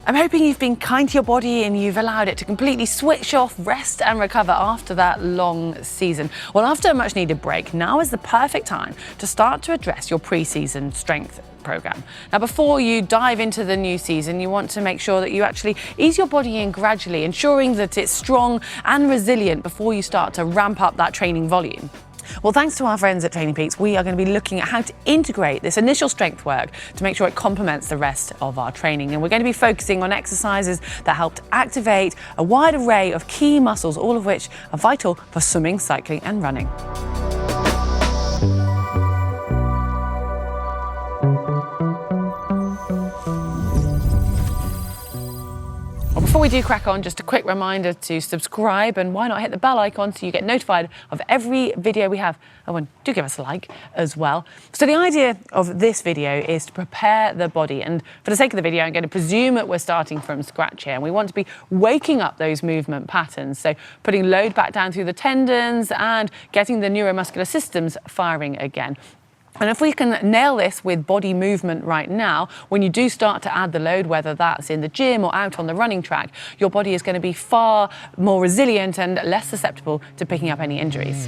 I'm hoping you've been kind to your body and you've allowed it to completely switch off, rest and recover after that long season. Well, after a much needed break, now is the perfect time to start to address your pre-season strength program. Now, before you dive into the new season, you want to make sure that you actually ease your body in gradually, ensuring that it's strong and resilient before you start to ramp up that training volume. Well, thanks to our friends at TrainingPeaks, we are going to be looking at how to integrate this initial strength work to make sure it complements the rest of our training. And we're going to be focusing on exercises that help to activate a wide array of key muscles, all of which are vital for swimming, cycling and running. Before we do crack on, just a quick reminder to subscribe, and why not hit the bell icon so you get notified of every video we have. Oh, and do give us a like as well. So the idea of this video is to prepare the body, and for the sake of the video, I'm going to presume that we're starting from scratch here, and we want to be waking up those movement patterns. So putting load back down through the tendons and getting the neuromuscular systems firing again. And if we can nail this with body movement right now, when you do start to add the load, whether that's in the gym or out on the running track, your body is going to be far more resilient and less susceptible to picking up any injuries.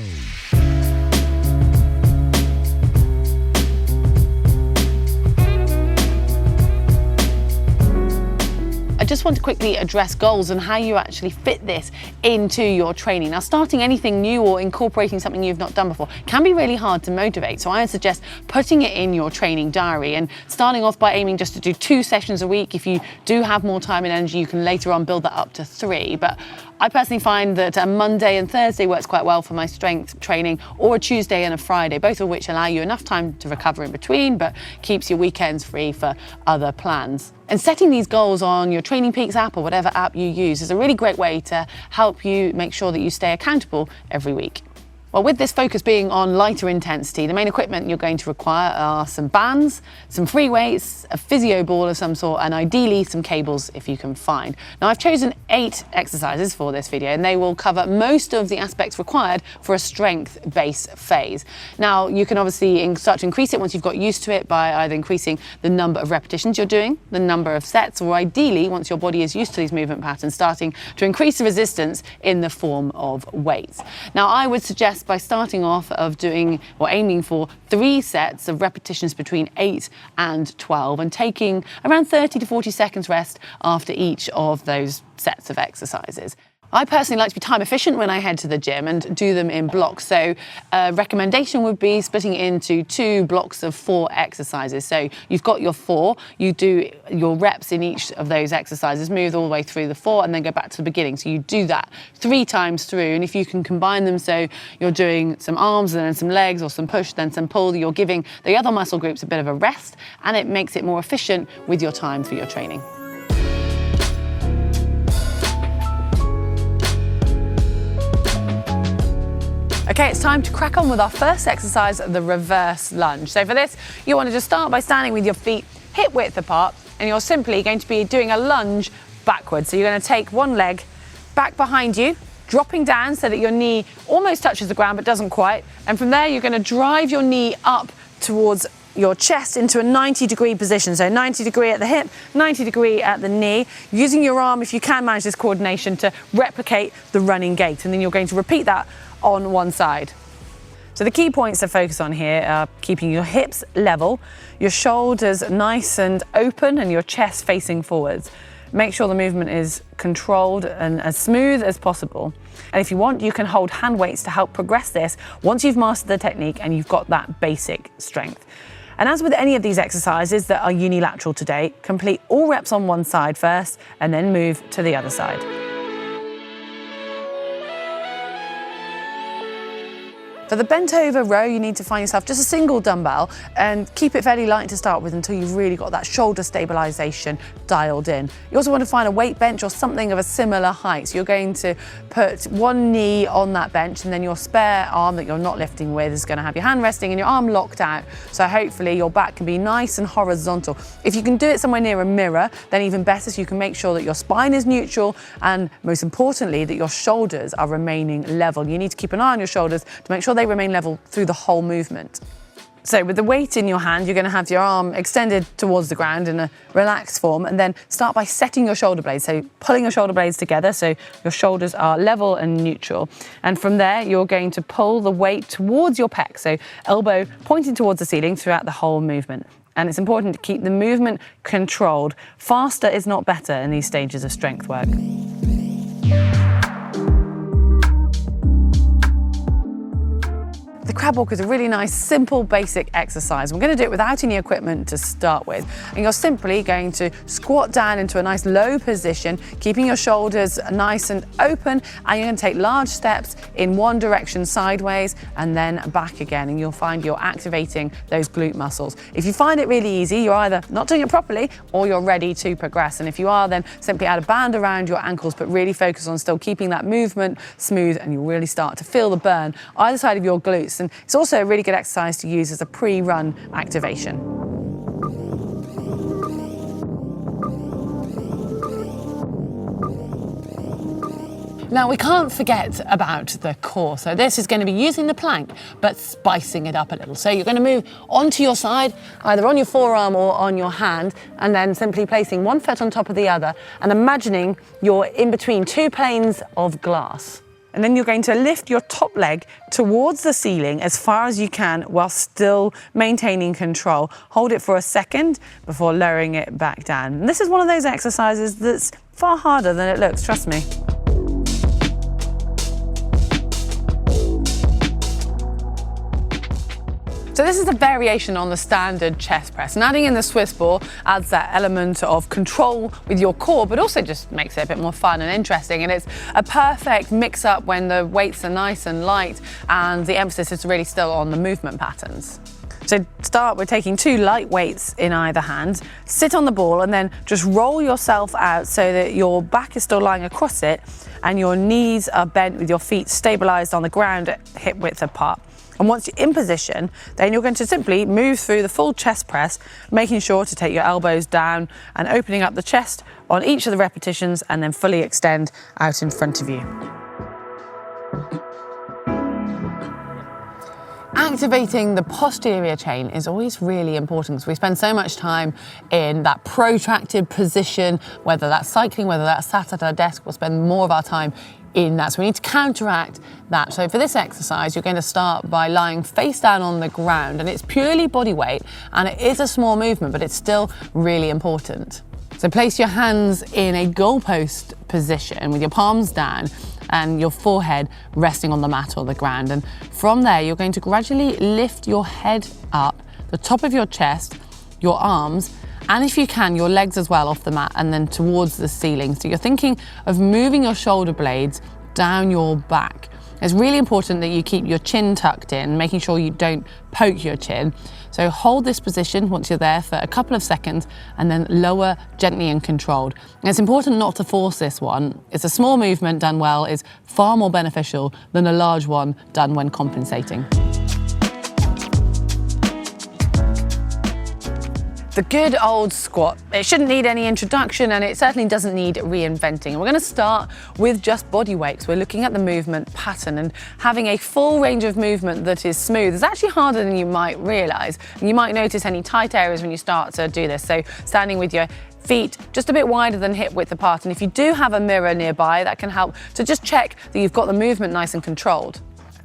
I just want to quickly address goals and how you actually fit this into your training. Now, starting anything new or incorporating something you've not done before can be really hard to motivate. So I would suggest putting it in your training diary and starting off by aiming just to do 2 sessions a week. If you do have more time and energy, you can later on build that up to 3. But I personally find that a Monday and Thursday works quite well for my strength training, or a Tuesday and a Friday, both of which allow you enough time to recover in between, but keeps your weekends free for other plans. And setting these goals on your TrainingPeaks app or whatever app you use is a really great way to help you make sure that you stay accountable every week. Well, with this focus being on lighter intensity, the main equipment you're going to require are some bands, some free weights, a physio ball of some sort, and ideally some cables if you can find. Now, I've chosen 8 exercises for this video, and they will cover most of the aspects required for a strength-based phase. Now, you can obviously start to increase it once you've got used to it by either increasing the number of repetitions you're doing, the number of sets, or ideally, once your body is used to these movement patterns, starting to increase the resistance in the form of weights. Now, I would suggest by starting off of doing or aiming for 3 sets of repetitions between 8 and 12 and taking around 30 to 40 seconds rest after each of those sets of exercises. I personally like to be time efficient when I head to the gym and do them in blocks. So a recommendation would be splitting it into 2 blocks of 4 exercises. So you've got your 4, you do your reps in each of those exercises, move all the way through the 4 and then go back to the beginning. So you do that 3 times through. And if you can combine them, so you're doing some arms and then some legs, or some push, then some pull, you're giving the other muscle groups a bit of a rest, and it makes it more efficient with your time for your training. Okay, it's time to crack on with our first exercise, the reverse lunge. So for this, you want to just start by standing with your feet hip width apart, and you're simply going to be doing a lunge backwards. So you're going to take one leg back behind you, dropping down so that your knee almost touches the ground but doesn't quite. And from there, you're going to drive your knee up towards your chest into a 90-degree position. So 90-degree at the hip, 90-degree at the knee, using your arm, if you can manage this coordination, to replicate the running gait. And then you're going to repeat that on one side. So the key points to focus on here are keeping your hips level, your shoulders nice and open, and your chest facing forwards. Make sure the movement is controlled and as smooth as possible. And if you want, you can hold hand weights to help progress this once you've mastered the technique and you've got that basic strength. And as with any of these exercises that are unilateral today, complete all reps on one side first and then move to the other side. For the bent over row, you need to find yourself just a single dumbbell and keep it fairly light to start with until you've really got that shoulder stabilization dialed in. You also want to find a weight bench or something of a similar height. So you're going to put one knee on that bench, and then your spare arm that you're not lifting with is going to have your hand resting and your arm locked out. So hopefully your back can be nice and horizontal. If you can do it somewhere near a mirror, then even better, so you can make sure that your spine is neutral and, most importantly, that your shoulders are remaining level. You need to keep an eye on your shoulders to make sure they remain level through the whole movement. So with the weight in your hand, you're going to have your arm extended towards the ground in a relaxed form, and then start by setting your shoulder blades. So pulling your shoulder blades together so your shoulders are level and neutral. And from there, you're going to pull the weight towards your pec. So elbow pointing towards the ceiling throughout the whole movement. And it's important to keep the movement controlled. Faster is not better in these stages of strength work. The crab walk is a really nice, simple, basic exercise. We're going to do it without any equipment to start with. And you're simply going to squat down into a nice low position, keeping your shoulders nice and open, and you're going to take large steps in one direction sideways and then back again, and you'll find you're activating those glute muscles. If you find it really easy, you're either not doing it properly or you're ready to progress. And if you are, then simply add a band around your ankles, but really focus on still keeping that movement smooth, and you'll really start to feel the burn either side of your glutes. And it's also a really good exercise to use as a pre-run activation. Now, we can't forget about the core. So this is going to be using the plank, but spicing it up a little. So you're going to move onto your side, either on your forearm or on your hand, and then simply placing one foot on top of the other and imagining you're in between two planes of glass. And then you're going to lift your top leg towards the ceiling as far as you can while still maintaining control. Hold it for a second before lowering it back down. And this is one of those exercises that's far harder than it looks, trust me. So this is a variation on the standard chest press, and adding in the Swiss ball adds that element of control with your core, but also just makes it a bit more fun and interesting. And it's a perfect mix up when the weights are nice and light and the emphasis is really still on the movement patterns. So to start, we're taking two light weights in either hand, sit on the ball and then just roll yourself out so that your back is still lying across it and your knees are bent with your feet stabilized on the ground at hip width apart. And once you're in position, then you're going to simply move through the full chest press, making sure to take your elbows down and opening up the chest on each of the repetitions and then fully extend out in front of you. Activating the posterior chain is always really important because we spend so much time in that protracted position, whether that's cycling, whether that's sat at our desk, we'll spend more of our time in that. So we need to counteract that. So for this exercise, you're going to start by lying face down on the ground, and it's purely body weight, and it is a small movement, but it's still really important. So place your hands in a goalpost position with your palms down and your forehead resting on the mat or the ground. And from there, you're going to gradually lift your head up, the top of your chest, your arms, and if you can, your legs as well off the mat and then towards the ceiling. So you're thinking of moving your shoulder blades down your back. It's really important that you keep your chin tucked in, making sure you don't poke your chin. So hold this position once you're there for a couple of seconds and then lower gently and controlled. And it's important not to force this one. It's a small movement done well is far more beneficial than a large one done when compensating. The good old squat. It shouldn't need any introduction and it certainly doesn't need reinventing. We're going to start with just body weights. We're looking at the movement pattern, and having a full range of movement that is smooth is actually harder than you might realise. And you might notice any tight areas when you start to do this. So standing with your feet just a bit wider than hip width apart. And if you do have a mirror nearby, that can help to just check that you've got the movement nice and controlled.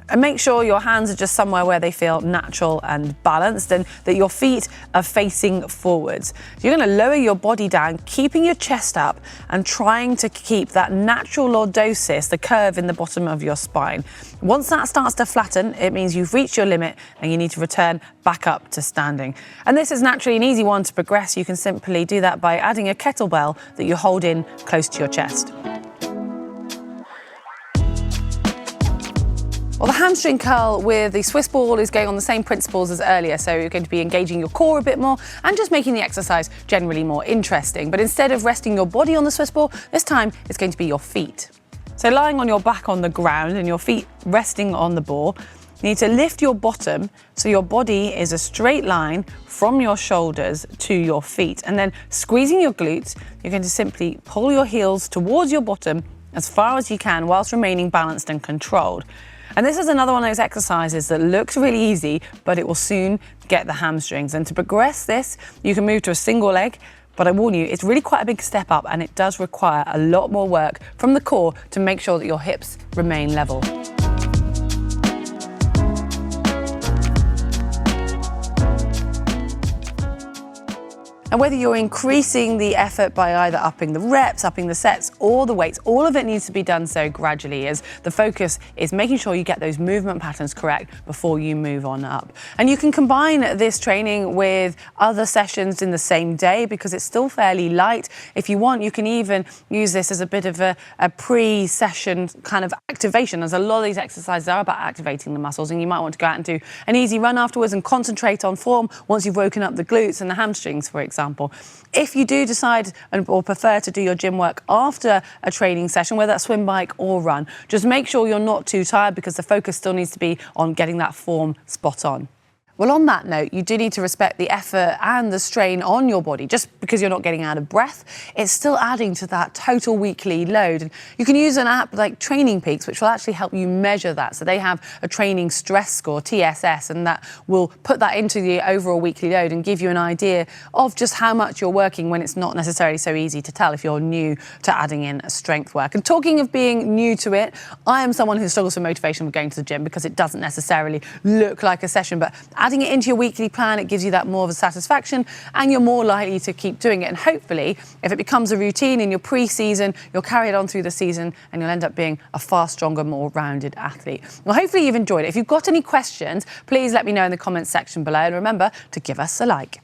And make sure your hands are just somewhere where they feel natural and balanced and that your feet are facing forwards. So you're going to lower your body down, keeping your chest up and trying to keep that natural lordosis, the curve in the bottom of your spine. Once that starts to flatten, it means you've reached your limit and you need to return back up to standing. And this is naturally an easy one to progress. You can simply do that by adding a kettlebell that you hold in close to your chest. Well, the hamstring curl with the Swiss ball is going on the same principles as earlier. So you're going to be engaging your core a bit more and just making the exercise generally more interesting. But instead of resting your body on the Swiss ball, this time it's going to be your feet. So lying on your back on the ground and your feet resting on the ball, you need to lift your bottom so your body is a straight line from your shoulders to your feet. And then squeezing your glutes, you're going to simply pull your heels towards your bottom as far as you can whilst remaining balanced and controlled. And this is another one of those exercises that looks really easy, but it will soon get the hamstrings. And to progress this, you can move to a single leg, but I warn you, it's really quite a big step up, and it does require a lot more work from the core to make sure that your hips remain level. And whether you're increasing the effort by either upping the reps, upping the sets, or the weights, all of it needs to be done so gradually, as the focus is making sure you get those movement patterns correct before you move on up. And you can combine this training with other sessions in the same day because it's still fairly light. If you want, you can even use this as a bit of a pre-session kind of activation, as a lot of these exercises are about activating the muscles, and you might want to go out and do an easy run afterwards and concentrate on form once you've woken up the glutes and the hamstrings, for example. If you do decide or prefer to do your gym work after a training session, whether that's swim, bike or run, just make sure you're not too tired because the focus still needs to be on getting that form spot on. Well, on that note, you do need to respect the effort and the strain on your body. Just because you're not getting out of breath, it's still adding to that total weekly load. And you can use an app like TrainingPeaks, which will actually help you measure that. So they have a training stress score, TSS, and that will put that into the overall weekly load and give you an idea of just how much you're working when it's not necessarily so easy to tell if you're new to adding in a strength work. And talking of being new to it, I am someone who struggles with motivation with going to the gym because it doesn't necessarily look like a session, but adding it into your weekly plan, it gives you that more of a satisfaction and you're more likely to keep doing it. And hopefully, if it becomes a routine in your pre-season, you'll carry it on through the season and you'll end up being a far stronger, more rounded athlete. Well, hopefully you've enjoyed it. If you've got any questions, please let me know in the comments section below. And remember to give us a like.